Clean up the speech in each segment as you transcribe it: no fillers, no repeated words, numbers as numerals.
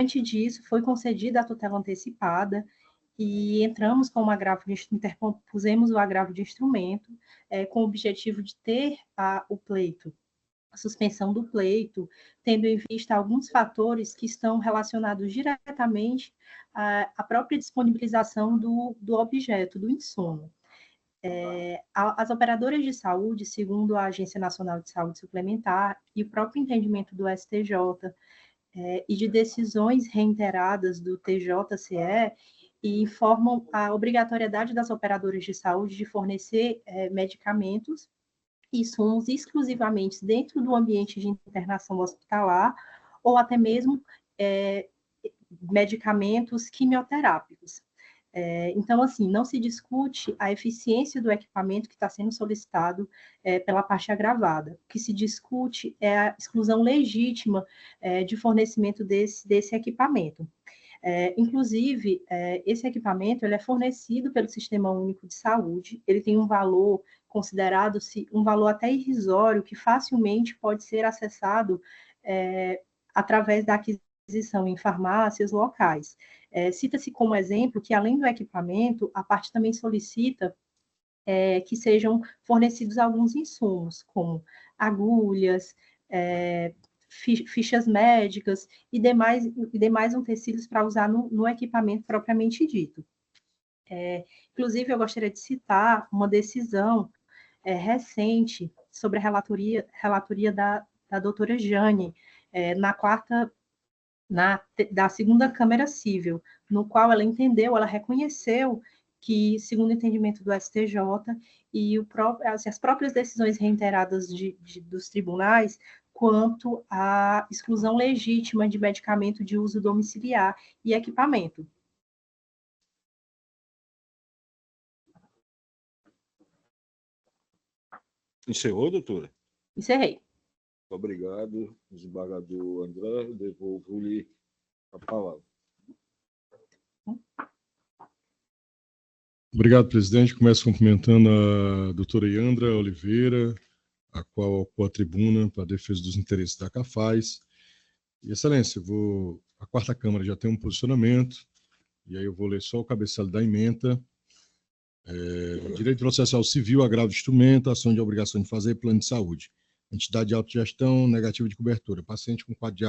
Diante disso, foi concedida a tutela antecipada e entramos com interpusemos o agravo de instrumento, com o objetivo de ter o pleito, a suspensão do pleito, tendo em vista alguns fatores que estão relacionados diretamente à própria disponibilização do objeto, do insumo. As operadoras de saúde, segundo a Agência Nacional de Saúde Suplementar e o próprio entendimento do STJ, e de decisões reiteradas do TJCE, e informam a obrigatoriedade das operadoras de saúde de fornecer medicamentos e insumos exclusivamente dentro do ambiente de internação hospitalar, ou até mesmo medicamentos quimioterápicos. Então, assim, não se discute a eficiência do equipamento que está sendo solicitado pela parte agravada. O que se discute é a exclusão legítima de fornecimento desse equipamento. Inclusive, esse equipamento ele é fornecido pelo Sistema Único de Saúde, ele tem um valor considerado-se um valor até irrisório, que facilmente pode ser acessado através da aquisição em farmácias locais. Cita-se como exemplo que, além do equipamento, a parte também solicita que sejam fornecidos alguns insumos, como agulhas, fichas médicas e demais utensílios para usar no equipamento propriamente dito. Inclusive, eu gostaria de citar uma decisão recente sobre a relatoria da doutora Jane, da segunda Câmara Civil, no qual ela reconheceu que, segundo o entendimento do STJ e as próprias decisões reiteradas dos tribunais, quanto à exclusão legítima de medicamento de uso domiciliar e equipamento. Encerrou, doutora? Encerrei. Obrigado, desembargador André. Devolvo-lhe a palavra. Obrigado, presidente. Começo cumprimentando a doutora Yandra Oliveira, a qual ocupou a tribuna para a defesa dos interesses da CAFAES. E, excelência, a quarta Câmara já tem um posicionamento, e aí eu vou ler só o cabeçalho da ementa. Direito processual civil, agravo de instrumento, ação de obrigação de fazer, plano de saúde. Entidade de autogestão, negativa de cobertura. Paciente com quadro de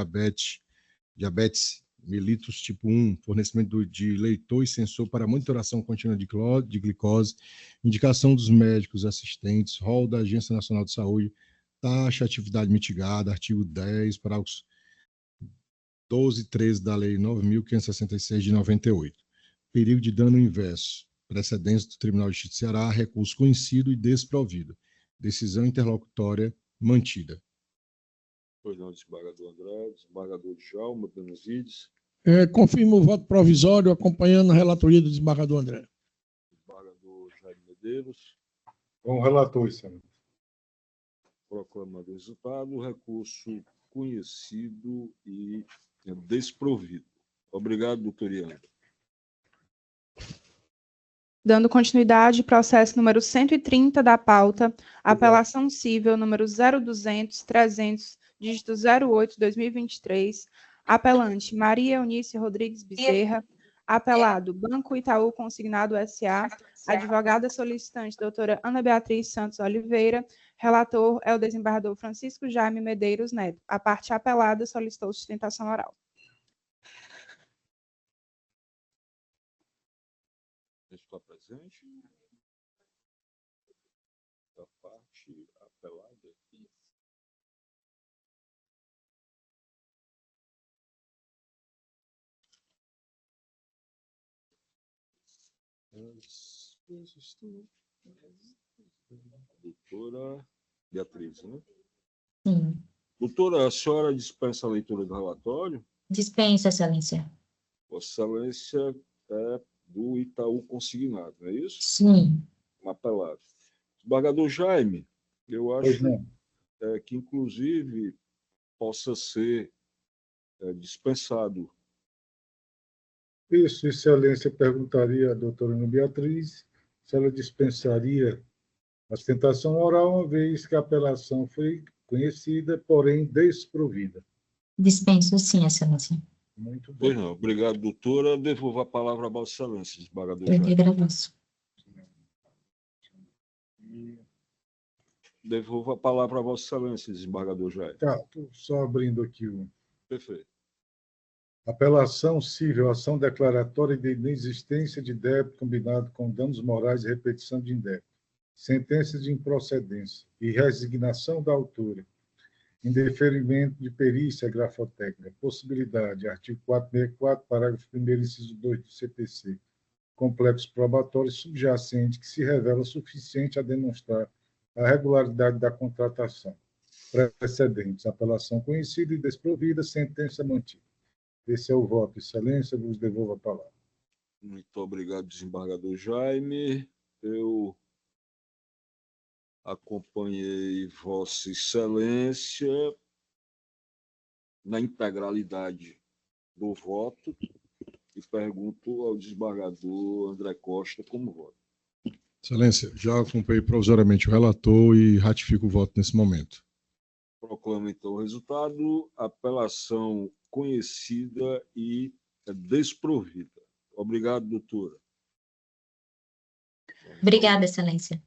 diabetes mellitus tipo 1, fornecimento de leitor e sensor para monitoração contínua de glicose, indicação dos médicos assistentes, rol da Agência Nacional de Saúde, taxa atividade mitigada, artigo 10, parágrafos 12 e 13 da Lei 9.566 de 98. Perigo de dano inverso. Precedência do Tribunal de Justiça do Ceará, recurso conhecido e desprovido. Decisão interlocutória mantida. Pois não, desembargador André. Desembargador Djalma Benevides. Confirmo o voto provisório, acompanhando a relatoria do desembargador André. Desembargador Jaime Medeiros. Com o relator, senhor. Proclamando o resultado, recurso conhecido e desprovido. Obrigado, doutor Iandra. Dando continuidade, processo número 130 da pauta, apelação civil número 0200-300, dígito 08-2023, apelante Maria Eunice Rodrigues Bezerra, apelado Banco Itaú Consignado S.A., advogada solicitante doutora Ana Beatriz Santos Oliveira, relator é o desembargador Francisco Jaime Medeiros Neto. A parte apelada solicitou sustentação oral. Está presente. Da parte apelada. Doutora Beatriz, né? Sim. Doutora, a senhora dispensa a leitura do relatório? Dispensa, excelência. Vossa Excelência é do Itaú Consignado, não é isso? Sim. Uma apelado. Desembargador Jaime, eu acho que, inclusive, possa ser dispensado. Isso, excelência, perguntaria à doutora Ana Beatriz se ela dispensaria a sustentação oral, uma vez que a apelação foi conhecida, porém desprovida. Dispenso, sim, excelência. Muito Pois bem. não. Obrigado, doutora. Devolvo a palavra a Vossa Excelência, desembargador Eu que Jaime. agradeço. Devolvo a palavra a Vossa Excelência, desembargador Jaime. Tá, tô só abrindo aqui o... Perfeito. Apelação cível, ação declaratória de inexistência de débito combinado com danos morais e repetição de indébito. Sentença de improcedência e resignação da autora. Indeferimento de perícia grafotécnica. Possibilidade, artigo 464, parágrafo 1º, inciso 2 do CPC. Complexo probatório subjacente que se revela suficiente a demonstrar a regularidade da contratação. Precedentes, apelação conhecida e desprovida, sentença mantida. Esse é o voto, Excelência, vos devolvo a palavra. Muito obrigado, desembargador Jaime. Eu acompanhei Vossa Excelência na integralidade do voto e pergunto ao desembargador André Costa como voto. Excelência, já acompanhei provisoriamente o relator e ratifico o voto nesse momento. Proclamo, então, o resultado. Apelação conhecida e desprovida. Obrigado, doutora. Obrigada, Excelência.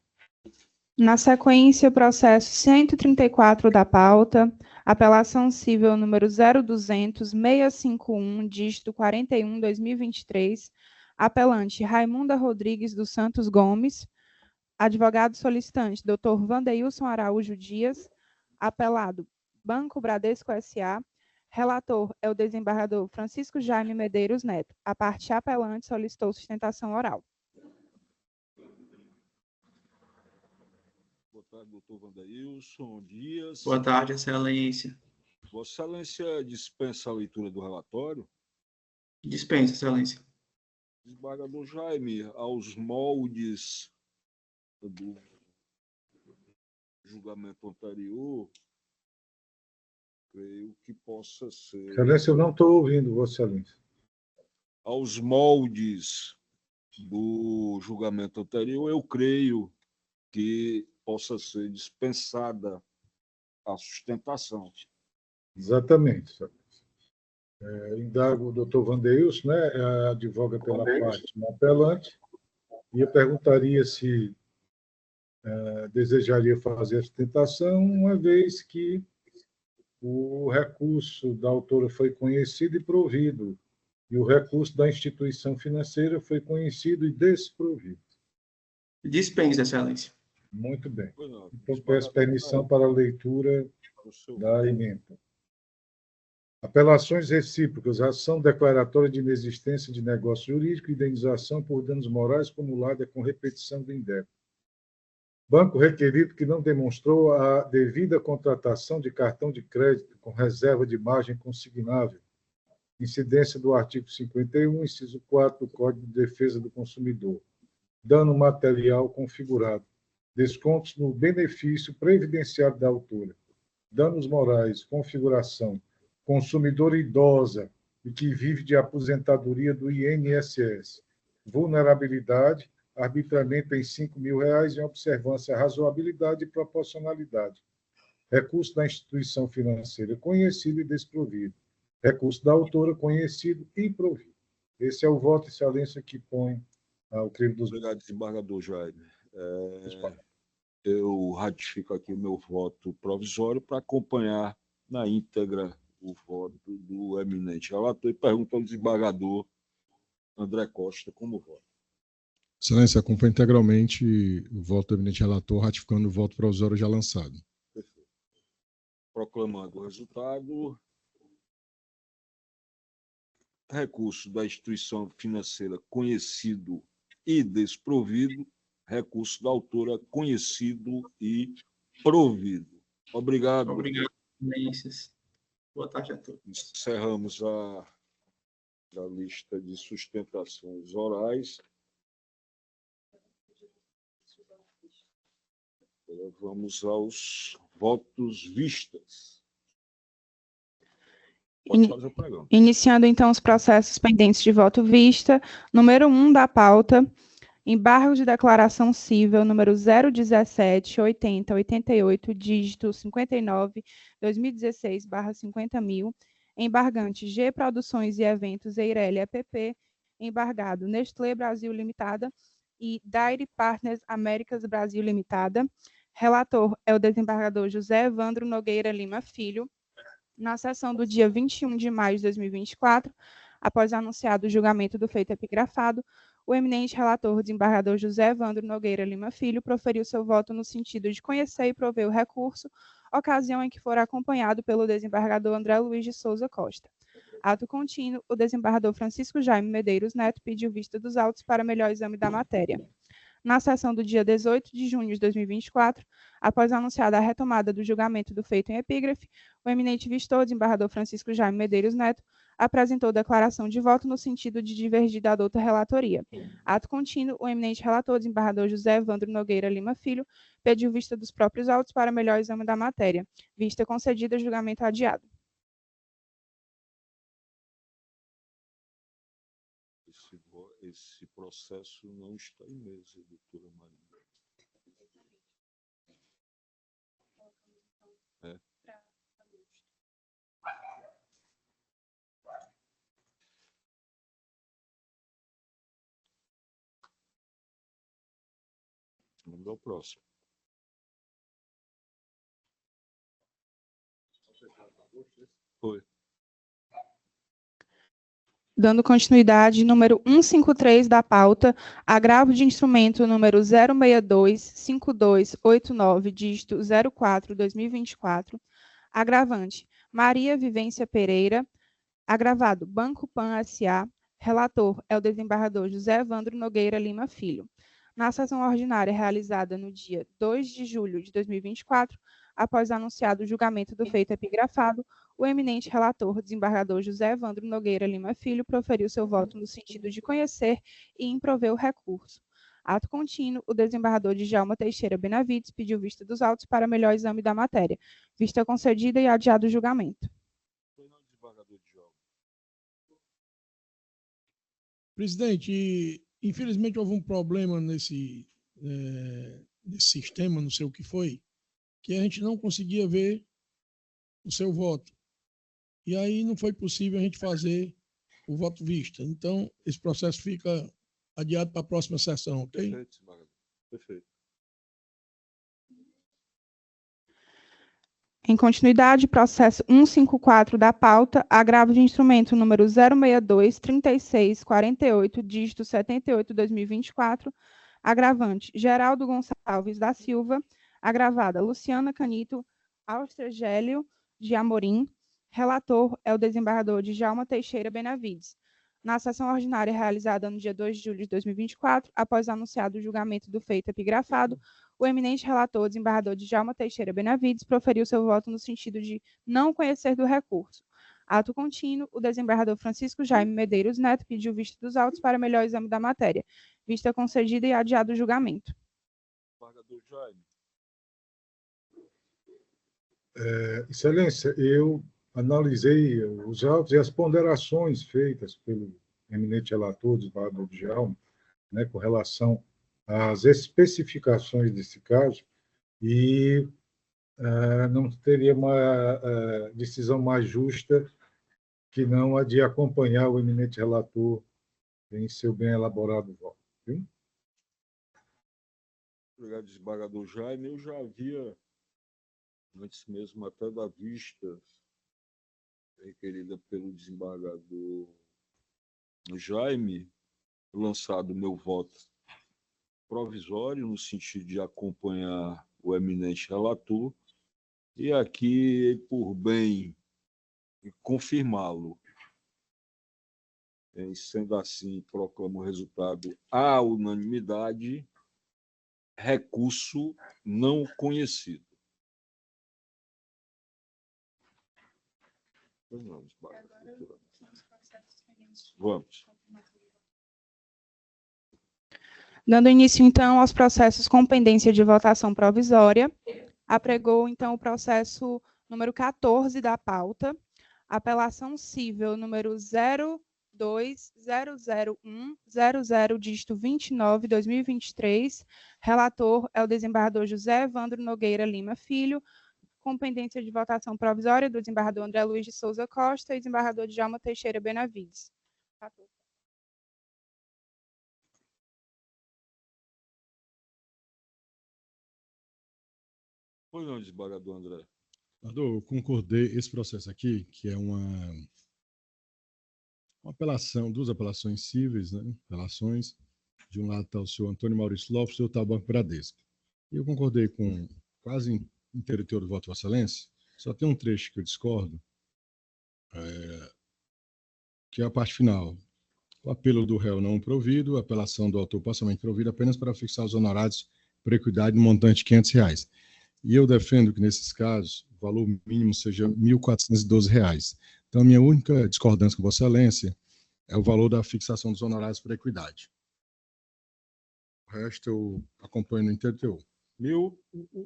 Na sequência, o processo 134 da pauta, apelação cível número 0200-651, dígito 41/2023, apelante Raimunda Rodrigues dos Santos Gomes, advogado solicitante Dr. Wandeilson Araújo Dias, apelado Banco Bradesco S.A., relator é o desembargador Francisco Jaime Medeiros Neto. A parte apelante solicitou sustentação oral. Boa tarde, doutor Wandeilson Dias. Boa tarde, Excelência. Vossa Excelência dispensa a leitura do relatório? Dispensa, Excelência. Desembargador Jaime, aos moldes do julgamento anterior, creio que possa ser... Excelência, eu não estou ouvindo, Vossa Excelência. Aos moldes do julgamento anterior, eu creio que possa ser dispensada a sustentação. Exatamente, Excelência. Indago o doutor Wandeilson, né, advoga pela parte no apelante, e eu perguntaria se desejaria fazer a sustentação, uma vez que o recurso da autora foi conhecido e provido, e o recurso da instituição financeira foi conhecido e desprovido. Dispensa, Excelência. Muito bem. Pois não, Então, peço permissão para a leitura da emenda. Apelações recíprocas, ação declaratória de inexistência de negócio jurídico, indenização por danos morais acumulada com repetição do indébito. Banco requerido que não demonstrou a devida contratação de cartão de crédito com reserva de margem consignável. Incidência do artigo 51, inciso 4 do Código de Defesa do Consumidor. Dano material configurado. Descontos no benefício previdenciário da autora. Danos morais, configuração. Consumidora idosa e que vive de aposentadoria do INSS. Vulnerabilidade, arbitramento em R$5.000 em observância à razoabilidade e proporcionalidade. Recurso da instituição financeira conhecido e desprovido. Recurso da autora conhecido e provido. Esse é o voto, Excelência, que põe ao crivo dos... Obrigado, desembargador Jaime. Eu ratifico aqui o meu voto provisório para acompanhar na íntegra o voto do eminente relator e pergunto ao desembargador André Costa como voto. Excelência, acompanha integralmente o voto do eminente relator, ratificando o voto provisório já lançado. Perfeito. Proclamando o resultado, recurso da instituição financeira conhecido e desprovido, recurso da autora conhecido e provido. Obrigado. Obrigado, Excelências. Boa tarde a todos. Encerramos a lista de sustentações orais. Agora vamos aos votos vistas. Pode fazer o programa. Iniciando, então, os processos pendentes de voto vista. Número 1 da pauta, embargo de declaração cível, número 017-8088, dígito 59, 2016/50.000, embargante G Produções e Eventos Eireli EPP, embargado Nestlé Brasil Limitada e Dairy Partners Américas Brasil Limitada. Relator é o desembargador José Evandro Nogueira Lima Filho. Na sessão do dia 21 de maio de 2024, após anunciado o julgamento do feito epigrafado, o eminente relator, desembargador José Evandro Nogueira Lima Filho, proferiu seu voto no sentido de conhecer e prover o recurso, ocasião em que for acompanhado pelo desembargador André Luiz de Souza Costa. Ato contínuo, o desembargador Francisco Jaime Medeiros Neto pediu vista dos autos para melhor exame da matéria. Na sessão do dia 18 de junho de 2024, após anunciada a retomada do julgamento do feito em epígrafe, o eminente vistor, desembargador Francisco Jaime Medeiros Neto, apresentou declaração de voto no sentido de divergir da douta relatoria. Ato contínuo, o eminente relator, desembargador José Evandro Nogueira Lima Filho, pediu vista dos próprios autos para melhor exame da matéria. Vista concedida, julgamento adiado. Esse processo não está em mesa, doutora Maria. É. Vamos ao próximo. Foi. Dando continuidade, número 153 da pauta, agravo de instrumento número 062-5289, dígito 04-2024, agravante, Maria Vivência Pereira, agravado, Banco Pan S.A., relator é o desembargador José Evandro Nogueira Lima Filho. Na sessão ordinária realizada no dia 2 de julho de 2024, após anunciado o julgamento do feito epigrafado, o eminente relator, desembargador José Evandro Nogueira Lima Filho, proferiu seu voto no sentido de conhecer e improver o recurso. Ato contínuo, o desembargador Djalma Teixeira Benavides pediu vista dos autos para melhor exame da matéria. Vista concedida e adiado o julgamento. Presidente, infelizmente houve um problema nesse sistema, não sei o que foi, que a gente não conseguia ver o seu voto. E aí não foi possível a gente fazer o voto vista. Então, esse processo fica adiado para a próxima sessão, ok? Perfeito, desembargador. Perfeito. Em continuidade, processo 154 da pauta, agravo de instrumento número 062-3648, dígito 78-2024, agravante, Geraldo Gonçalves da Silva, agravada, Luciana Canito Austragélio de Amorim, relator é o desembargador Djalma Teixeira Benavides. Na sessão ordinária realizada no dia 2 de julho de 2024, após anunciado o julgamento do feito epigrafado, o eminente relator, desembargador Djalma Teixeira Benavides, proferiu seu voto no sentido de não conhecer do recurso. Ato contínuo, o desembargador Francisco Jaime Medeiros Neto pediu vista dos autos para melhor exame da matéria. Vista concedida e adiado o julgamento. Desembargador Jaime. Excelência, eu analisei os autos e as ponderações feitas pelo eminente relator, desembargador Djalma, né, com relação às especificações desse caso, e não teria uma decisão mais justa que não a de acompanhar o eminente relator em seu bem elaborado voto. Viu? Obrigado, desembargador Jaime. Eu já havia, antes mesmo até da vista requerida pelo desembargador Jaime, lançado o meu voto provisório no sentido de acompanhar o eminente relator, e aqui, por bem confirmá-lo. Sendo assim, proclamo o resultado à unanimidade, recurso não conhecido. Vamos. Dando início, então, aos processos com pendência de votação provisória, apregou, então, o processo número 14 da pauta, apelação cível número 0200100, dígito 29, 2023, relator é o desembargador José Evandro Nogueira Lima Filho, com pendência de votação provisória do desembargador André Luiz de Souza Costa e desembargador Djalma Teixeira Benavides. Pois não, desembargador André. Eu concordei esse processo aqui, que é uma apelação, duas apelações cíveis, né? Apelações. De um lado está o senhor Antônio Maurício Lopes, do outro está o Banco Bradesco. E eu concordei com quase inteiro o teor do voto de Vossa Excelência, só tem um trecho que eu discordo, que é a parte final. O apelo do réu não provido, a apelação do autor parcialmente provida apenas para fixar os honorários por equidade no montante de R$500. E eu defendo que, nesses casos, o valor mínimo seja R$1.412. Então, a minha única discordância com Vossa Excelência é o valor da fixação dos honorários por equidade. O resto eu acompanho no interior.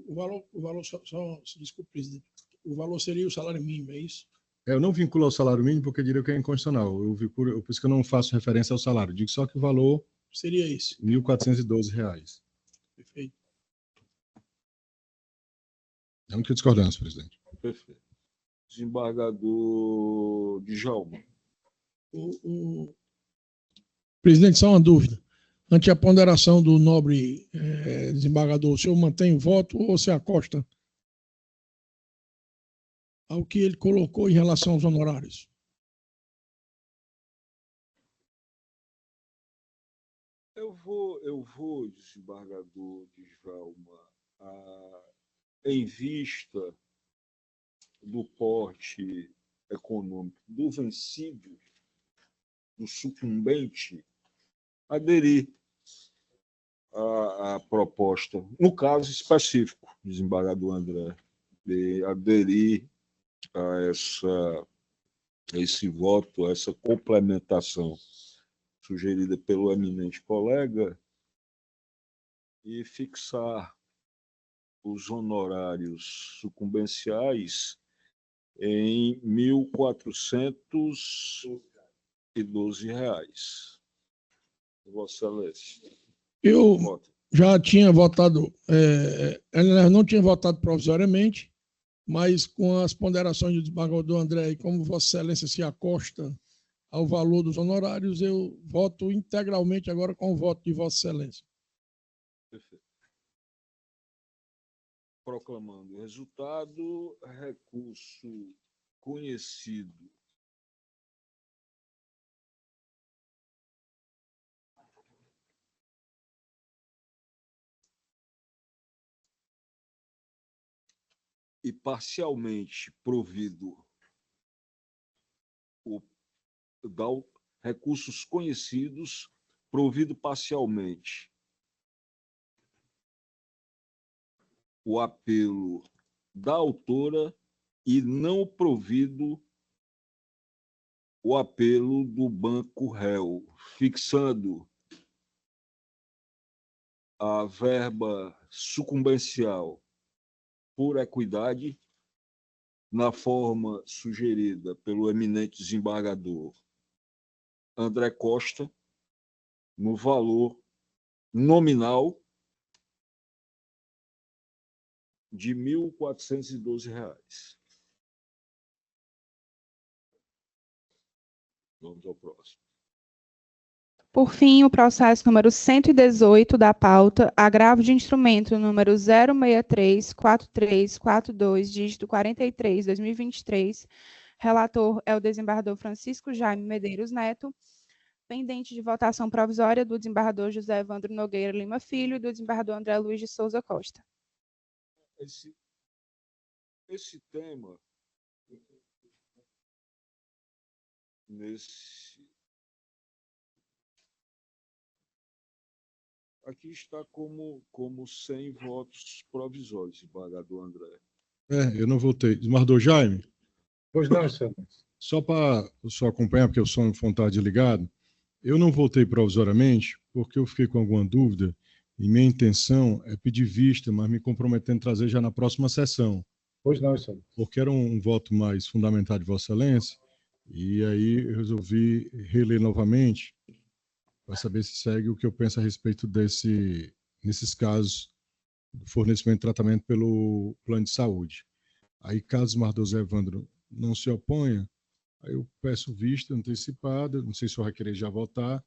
O valor desculpe, presidente, o valor seria o salário mínimo, é isso? Eu não vinculo ao salário mínimo porque eu diria que é inconstitucional. Por isso que eu não faço referência ao salário. Digo só que o valor seria esse. R$1.412. Perfeito. É a única discordância, presidente. Perfeito. Desembargador Djalma. Presidente, só uma dúvida. Ante a ponderação do nobre desembargador, o senhor mantém o voto ou se acosta ao que ele colocou em relação aos honorários? Eu vou, desembargador Djalma, em vista do porte econômico do vencido, do sucumbente, aderir à proposta, no caso específico, desembargador André, de aderir a esse voto, a essa complementação sugerida pelo eminente colega e fixar os honorários sucumbenciais em R$1.412. Vossa Excelência. Eu já tinha votado, não tinha votado provisoriamente, mas com as ponderações do desembargador André, e como Vossa Excelência se acosta ao valor dos honorários, eu voto integralmente agora com o voto de Vossa Excelência. Perfeito. Proclamando o resultado, recurso conhecido e parcialmente provido recursos conhecidos, provido parcialmente o apelo da autora e não provido o apelo do banco réu, fixando a verba sucumbencial por equidade na forma sugerida pelo eminente desembargador André Costa, no valor nominal de R$1.412. Vamos ao próximo. Por fim, o processo número 118 da pauta, agravo de instrumento número 0634342, dígito 43, 2023. Relator é o desembargador Francisco Jaime Medeiros Neto, pendente de votação provisória do desembargador José Evandro Nogueira Lima Filho e do desembargador André Luiz de Souza Costa. Esse tema, aqui está como 100 votos provisórios, desembargador André. Eu não votei. Desembargador Jaime? Pois não, Excelência. Só para o senhor acompanhar, porque eu sou vontade ligado, eu não votei provisoriamente porque eu fiquei com alguma dúvida e minha intenção é pedir vista, mas me comprometendo a trazer já na próxima sessão. Pois não, Excelência. Porque era um voto mais fundamentado de Vossa Excelência, e aí eu resolvi reler novamente para saber se segue o que eu penso a respeito nesses casos do fornecimento de tratamento pelo plano de saúde. Aí, caso o Mardoso Evandro não se oponha, aí eu peço vista antecipada, não sei se o senhor vai querer já votar,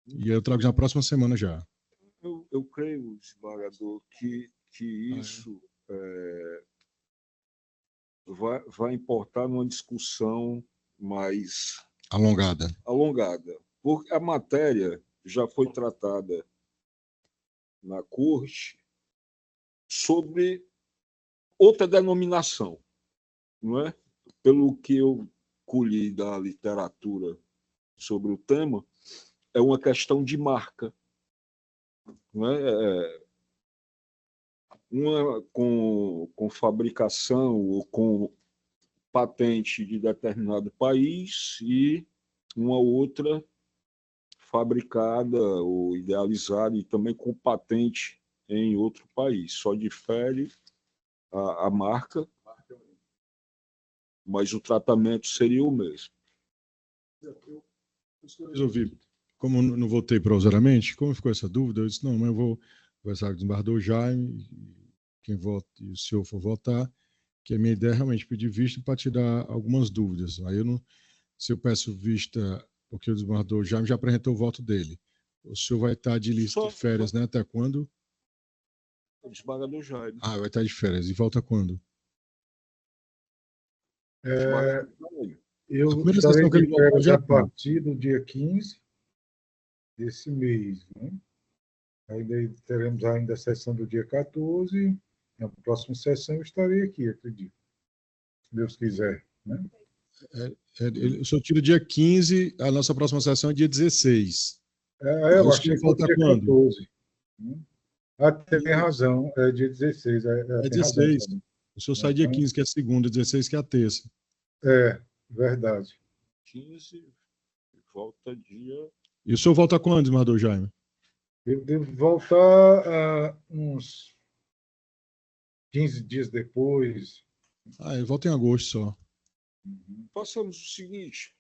e aí eu trago na próxima semana já. Eu creio, desembargador, que isso vai importar numa discussão mais Alongada. porque a matéria já foi tratada na corte sobre outra denominação, não é? Pelo que eu colhi da literatura sobre o tema, é uma questão de marca, não é? Uma com fabricação ou com patente de determinado país e uma outra fabricada ou idealizada e também com patente em outro país. Só difere a marca, mas o tratamento seria o mesmo. Resolvi, como não votei provisoriamente, como ficou essa dúvida, eu disse, não, mas eu vou conversar com o desembargador Jaime, quem vota, e o senhor for votar, que a minha ideia é realmente pedir vista para tirar algumas dúvidas. Aí se eu peço vista, porque o desembargador Jaime já apresentou o voto dele, o senhor vai estar de lista de férias, né? Até quando? O desembargador Jaime. Ah, vai estar de férias. E volta quando? Eu estarei de férias a partir do dia 15 desse mês. Né? Aí teremos ainda a sessão do dia 14. Na próxima sessão eu estarei aqui, acredito. Se Deus quiser. Né? O senhor tira dia 15, a nossa próxima sessão é dia 16. Eu achei que foi dia 14. Tem razão, é dia 16. É 16. Razão, o senhor sai dia 15, que é segunda, 16, que é a terça. Verdade. 15, volta dia... E o senhor volta quando, desembargador Jaime? Eu devo voltar uns 15 dias depois. Eu volto em agosto só. Façamos o seguinte.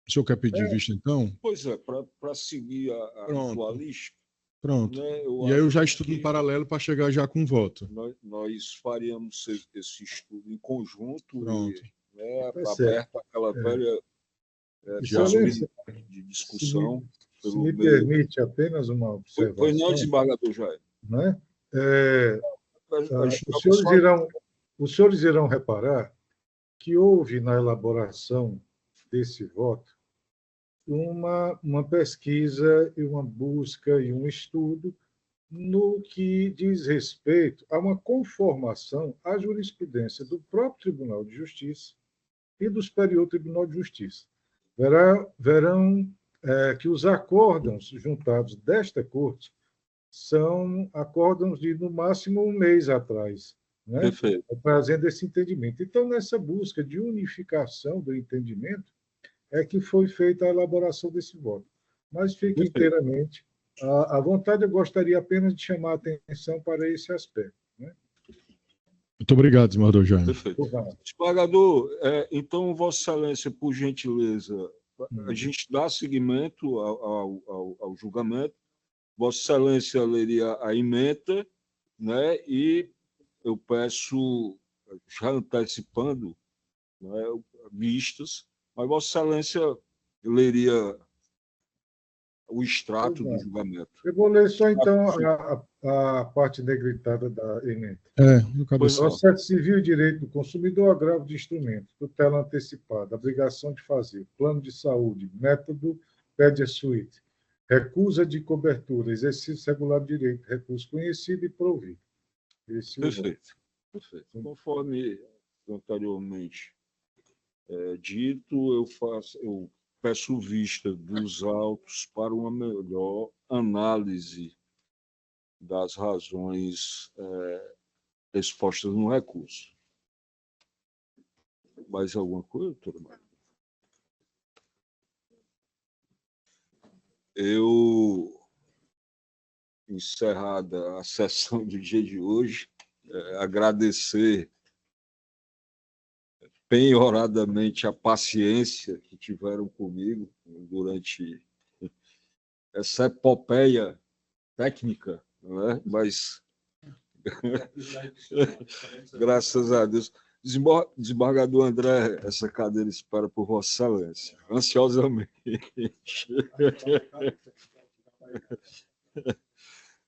O senhor quer pedir vista, então? Pois é, para seguir a ritualística. Pronto. Né, e aí eu já estudo em paralelo para chegar já com voto. Nós faríamos esse estudo em conjunto. Pronto. Aberto aquela velha de discussão. Se me permite apenas uma observação. Pois não, desembargador Jair. Né? Os senhores irão reparar que houve na elaboração desse voto uma pesquisa e uma busca e um estudo no que diz respeito a uma conformação à jurisprudência do próprio Tribunal de Justiça e do Superior Tribunal de Justiça. Verão que os acórdãos juntados desta Corte são acórdãos de, no máximo, um mês atrás, né? Trazendo esse entendimento. Então, nessa busca de unificação do entendimento, é que foi feita a elaboração desse voto. Mas fica inteiramente à vontade. Eu gostaria apenas de chamar a atenção para esse aspecto. Né? Muito obrigado, desembargador Jaime. Perfeito. Desembargador, então, Vossa Excelência, por gentileza, a gente dá seguimento ao julgamento. Vossa Excelência leria a ementa, né? E eu peço, já antecipando, né, vistas, mas Vossa Excelência leria o extrato do julgamento. Eu vou ler só, então, a parte negritada da ementa. Processo civil e direito do consumidor, agravo de instrumento, tutela antecipada, obrigação de fazer, plano de saúde, método, pede a suíte, recusa de cobertura, exercício regular de direito, recurso conhecido e provido. Perfeito. Conforme anteriormente dito, eu peço vista dos autos para uma melhor análise das razões expostas no recurso. Mais alguma coisa, doutor Mário? Eu, encerrada a sessão do dia de hoje, agradecer penhoradamente a paciência que tiveram comigo durante essa epopeia técnica, não é? Mas Graças a Deus. Desembargador André, essa cadeira espera por Vossa Excelência, ansiosamente.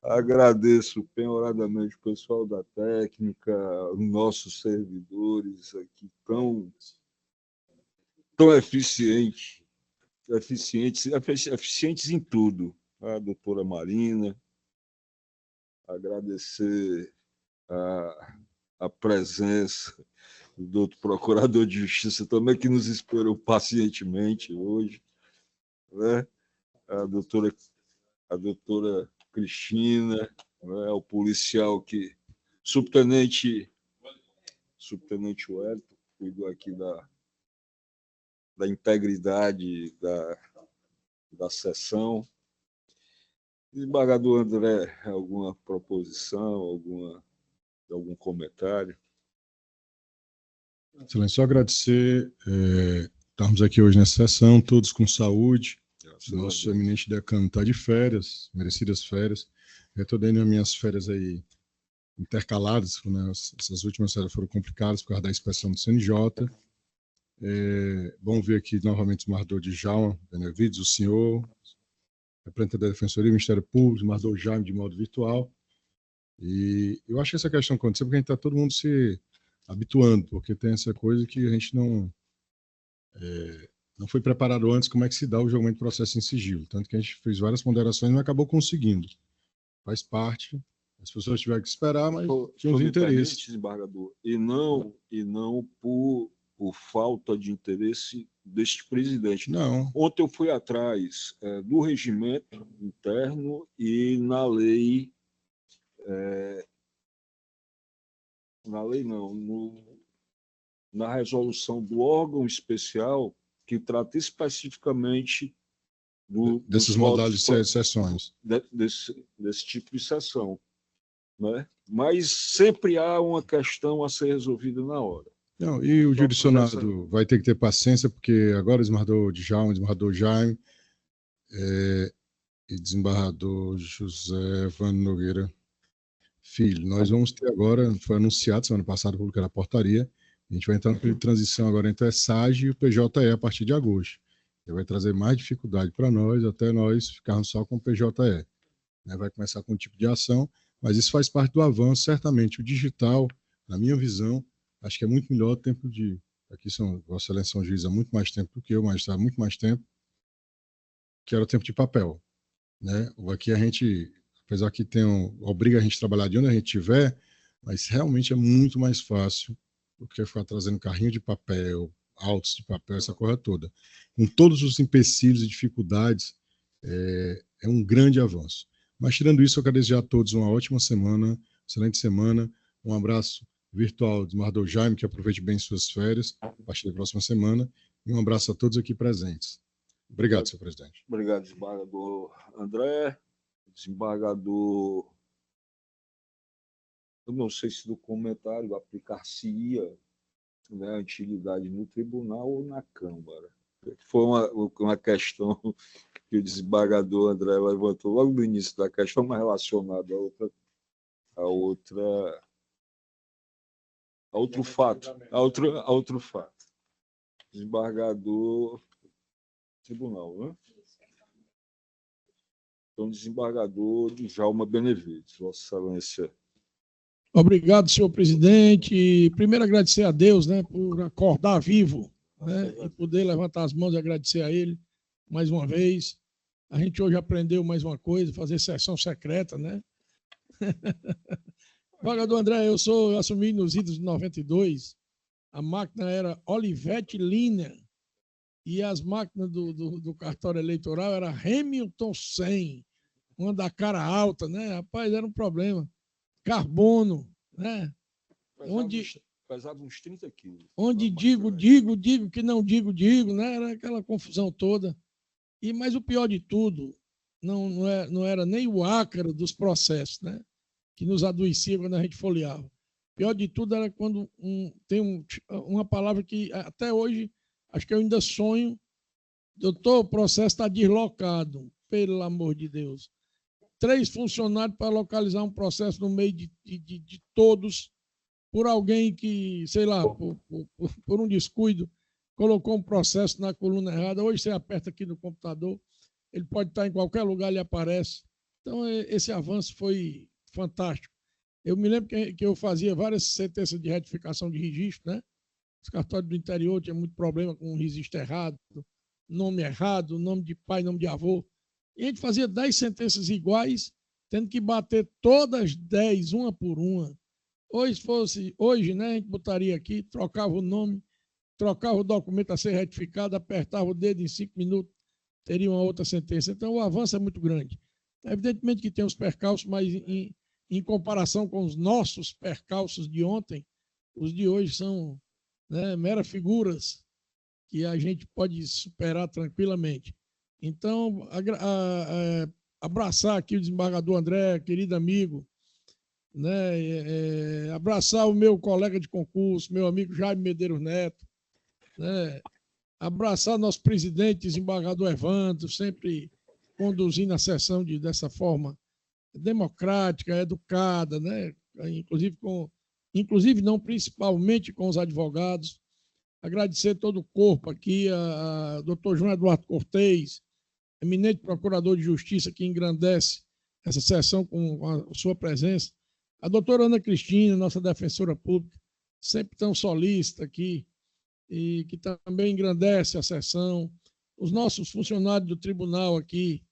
Agradeço penhoradamente o pessoal da técnica, os nossos servidores aqui tão eficientes em tudo. A doutora Marina, agradecer a presença do doutor Procurador de Justiça também, que nos esperou pacientemente hoje, né? A doutora Cristina, né? O policial subtenente Wellington, cuidou aqui da integridade da sessão. Desembargador André, alguma proposição, algum comentário? Excelência, só agradecer. Estamos aqui hoje nessa sessão, todos com saúde. Nosso eminente decano está de férias, merecidas férias. Eu estou dando as minhas férias aí intercaladas, né? Essas últimas férias foram complicadas por causa da inspeção do CNJ. Bom ver aqui novamente o desembargador Djalma Benevides, o senhor, representante da Defensoria, Ministério Público, o desembargador Jaime de modo virtual. E eu acho que essa questão aconteceu porque a gente está todo mundo se habituando, porque tem essa coisa que a gente não foi preparado antes como é que se dá o julgamento do processo em sigilo. Tanto que a gente fez várias ponderações e não acabou conseguindo. Faz parte. As pessoas tiveram que esperar, mas tinham os interesses. Desembargador, e não por falta de interesse deste presidente. Não. Ontem eu fui atrás do regimento interno e na lei na resolução do órgão especial que trata especificamente desses modais de sessões. Desse tipo de sessão. Né? Mas sempre há uma questão a ser resolvida na hora. Não, e o jurisdicionado vai ter que ter paciência, porque agora o desembargador Djalma, o desembargador Jaime e desembargador José Vando Nogueira Filho. Nós vamos ter agora, foi anunciado semana passada, publicada a portaria, a gente vai entrar no período de transição agora entre a SAGE e o PJE a partir de agosto. Ele vai trazer mais dificuldade para nós, até nós ficarmos só com o PJE. Vai começar com um tipo de ação, mas isso faz parte do avanço, certamente. O digital, na minha visão, acho que é muito melhor o tempo de... Aqui Vossa Excelência são juízes há muito mais tempo do que eu, mas há muito mais tempo, que era o tempo de papel. Né? Aqui a gente, apesar que obriga a gente a trabalhar de onde a gente estiver, mas realmente é muito mais fácil do que ficar trazendo carrinho de papel, autos de papel, essa coisa toda. Com todos os empecilhos e dificuldades, é um grande avanço. Mas, tirando isso, eu quero desejar a todos uma ótima semana, excelente semana, um abraço virtual do desembargador Jaime, que aproveite bem suas férias, a partir da próxima semana, e um abraço a todos aqui presentes. Obrigado, senhor presidente. Obrigado, desembargador André. Desembargador, eu não sei se do comentário aplicar-se-ia, né, a antiguidade no tribunal ou na Câmara. Foi uma questão que o desembargador André levantou logo no início da questão, mas relacionada a outro fato. Desembargador tribunal, né? Então, desembargador Djalma Benevides, Vossa Excelência. Obrigado, senhor presidente. Primeiro, agradecer a Deus, né, por acordar vivo, né, e poder levantar as mãos e agradecer a ele mais uma vez. A gente hoje aprendeu mais uma coisa, fazer sessão secreta, né? Desembargador André, eu assumi nos idos de 92, a máquina era Olivetti Liner, e as máquinas do cartório eleitoral era Hamilton 100, uma da cara alta, né? Rapaz, era um problema. Carbono, né? Pesava uns 30 quilos. Onde digo, que não digo, né? Era aquela confusão toda. Mas o pior de tudo, não era nem o ácaro dos processos, né? Que nos adoecia quando a gente folheava. O pior de tudo era quando tem uma palavra que até hoje, acho que eu ainda sonho. Doutor, o processo está deslocado, pelo amor de Deus. 3 funcionários para localizar um processo no meio de todos, por alguém que, sei lá, por um descuido, colocou um processo na coluna errada. Hoje você aperta aqui no computador, ele pode estar em qualquer lugar, ele aparece. Então, esse avanço foi fantástico. Eu me lembro que eu fazia várias sentenças de retificação de registro, né? Os cartórios do interior tinham muito problema com o registro errado, nome errado, nome de pai, nome de avô. E a gente fazia 10 sentenças iguais, tendo que bater todas 10, uma por uma. Hoje, né, a gente botaria aqui, trocava o nome, trocava o documento a ser retificado, apertava o dedo em 5 minutos, teria uma outra sentença. Então, o avanço é muito grande. Evidentemente que tem os percalços, mas em comparação com os nossos percalços de ontem, os de hoje são, né, meras figuras que a gente pode superar tranquilamente. Então, abraçar aqui o desembargador André, querido amigo, né, abraçar o meu colega de concurso, meu amigo Jaime Medeiros Neto, né, abraçar nosso presidente, desembargador Evandro, sempre conduzindo a sessão dessa forma democrática, educada, né, inclusive não principalmente com os advogados. Agradecer todo o corpo aqui, a doutor João Eduardo Cortez, eminente procurador de justiça, que engrandece essa sessão com a sua presença. A doutora Ana Cristina, nossa defensora pública, sempre tão solícita aqui, e que também engrandece a sessão. Os nossos funcionários do tribunal aqui,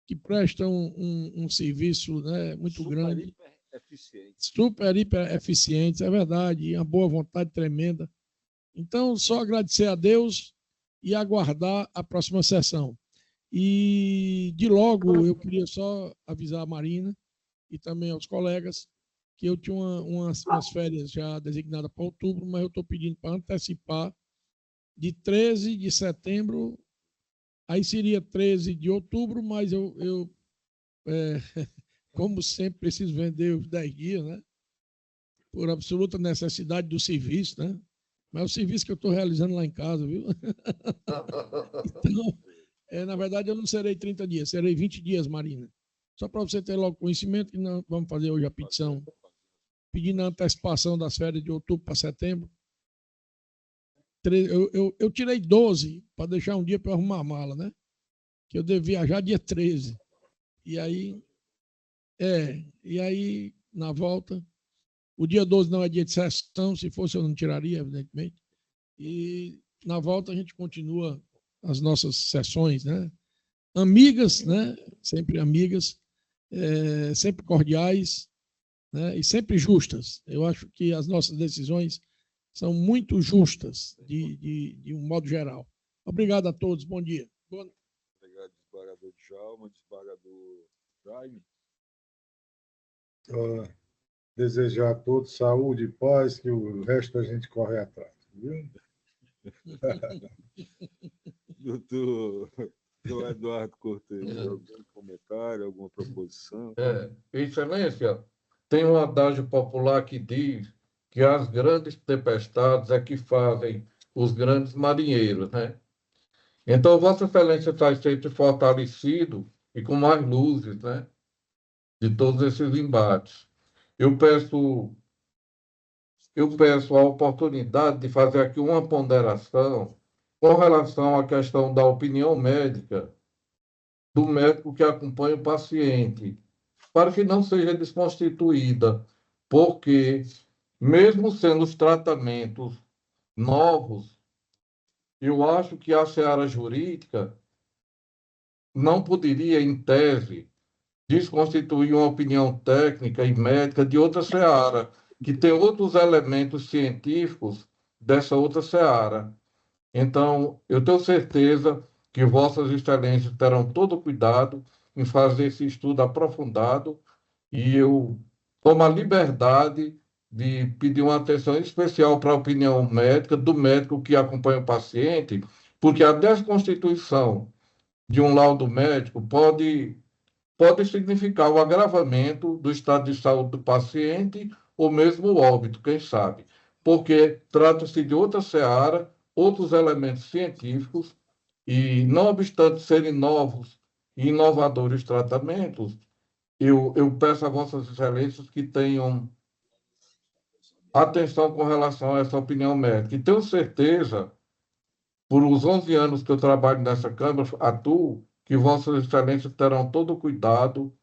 que prestam um serviço, né, muito grande. Super, hiper eficientes, é verdade, e uma boa vontade tremenda. Então, só agradecer a Deus e aguardar a próxima sessão. E, de logo, eu queria só avisar a Marina e também aos colegas que eu tinha umas férias já designadas para outubro, mas eu estou pedindo para antecipar de 13 de setembro, aí seria 13 de outubro, mas eu como sempre, preciso vender os 10 dias, né? Por absoluta necessidade do serviço, né? Mas o serviço que eu estou realizando lá em casa, viu? Então, na verdade, eu não serei 30 dias, serei 20 dias, Marina. Só para você ter logo conhecimento que nós vamos fazer hoje a petição, pedindo a antecipação das férias de outubro para setembro. Eu tirei 12 para deixar um dia para arrumar a mala, né? Que eu devo viajar dia 13. E aí, na volta, o dia 12 não é dia de sessão, se fosse eu não tiraria, evidentemente. E na volta a gente continua as nossas sessões, né? Amigas, né? Sempre amigas, sempre cordiais, né? E sempre justas. Eu acho que as nossas decisões são muito justas, de um modo geral. Obrigado a todos, bom dia. Obrigado, desembargador Djalma, desembargador Jaime. Desejar a todos saúde e paz, que o resto a gente corre atrás, viu? Doutor Eduardo Cortez, algum comentário, alguma proposição? Excelência, tem um adágio popular que diz que as grandes tempestades é que fazem os grandes marinheiros, né? Então, Vossa Excelência está sempre fortalecido e com mais luzes, né? De todos esses embates. Eu peço a oportunidade de fazer aqui uma ponderação com relação à questão da opinião médica do médico que acompanha o paciente, para que não seja desconstituída, porque, mesmo sendo os tratamentos novos, eu acho que a seara jurídica não poderia, em tese, desconstituir uma opinião técnica e médica de outra seara, que tem outros elementos científicos dessa outra seara. Então, eu tenho certeza que Vossas Excelências terão todo o cuidado em fazer esse estudo aprofundado e eu tomo a liberdade de pedir uma atenção especial para a opinião médica do médico que acompanha o paciente, porque a desconstituição de um laudo médico pode significar o agravamento do estado de saúde do paciente ou mesmo o óbito, quem sabe, porque trata-se de outra seara, outros elementos científicos, e não obstante serem novos e inovadores tratamentos, eu peço a Vossas Excelências que tenham atenção com relação a essa opinião médica. E tenho certeza, por os 11 anos que eu trabalho nessa Câmara, atuo, que Vossas Excelências terão todo o cuidado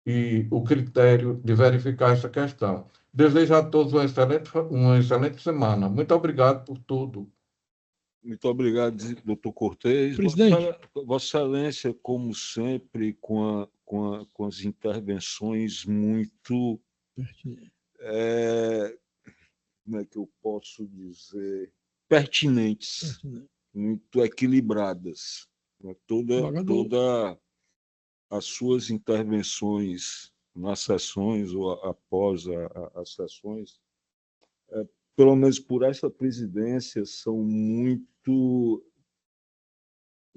e o critério de verificar essa questão. Desejo a todos uma excelente semana. Muito obrigado por tudo. Muito obrigado, doutor Cortez. Presidente. Vossa Excelência, como sempre, com as intervenções muito... como é que eu posso dizer? Pertinentes, muito equilibradas. Toda as suas intervenções nas sessões ou após as sessões, pelo menos por essa presidência, são muito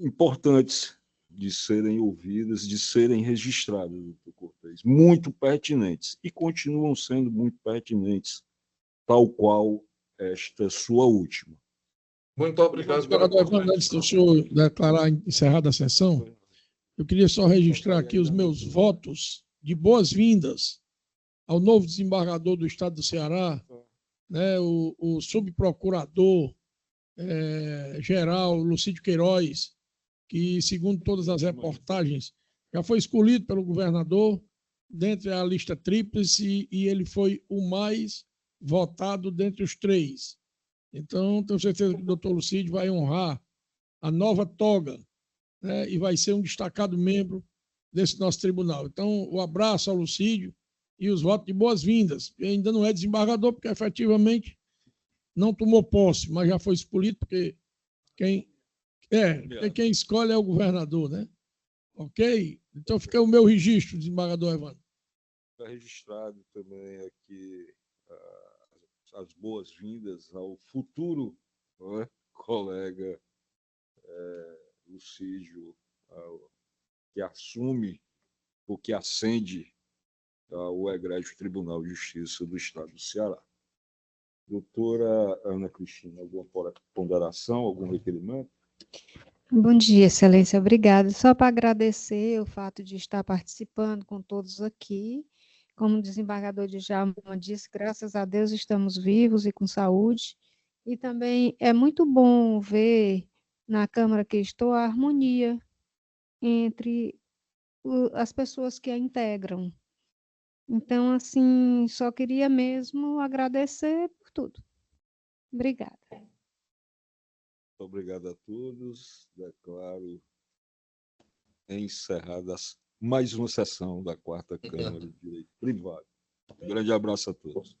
importantes de serem ouvidas, de serem registradas, doutor Cortez, muito pertinentes, e continuam sendo muito pertinentes, tal qual esta sua última. Muito obrigado. Desembargador Evandro, antes do senhor declarar encerrada a sessão, eu queria só registrar aqui os meus votos de boas-vindas ao novo desembargador do Estado do Ceará, né, o subprocurador geral Lucídio Queiroz, que, segundo todas as reportagens, já foi escolhido pelo governador dentre a lista tríplice e ele foi o mais votado dentre os 3. Então, tenho certeza que o doutor Lucídio vai honrar a nova toga, né, e vai ser um destacado membro desse nosso tribunal. Então, o abraço ao Lucídio e os votos de boas-vindas. Ainda não é desembargador, porque efetivamente não tomou posse, mas já foi escolhido, porque quem escolhe é o governador, né? Ok? Então fica o meu registro, desembargador Evandro. Está registrado também aqui as boas-vindas ao futuro, né, colega Lucídio, que assume ou que ascende ao egrégio Tribunal de Justiça do Estado do Ceará. Doutora Ana Cristina, alguma ponderação, algum requerimento? Bom dia, Excelência, obrigada. Só para agradecer o fato de estar participando com todos aqui. Como o desembargador Djalma disse, graças a Deus estamos vivos e com saúde. E também é muito bom ver na Câmara que estou a harmonia entre as pessoas que a integram. Então, assim, só queria mesmo agradecer por tudo. Obrigada. Obrigado a todos. Declaro encerradas mais uma sessão da 4ª Câmara de Direito Privado. Um grande abraço a todos.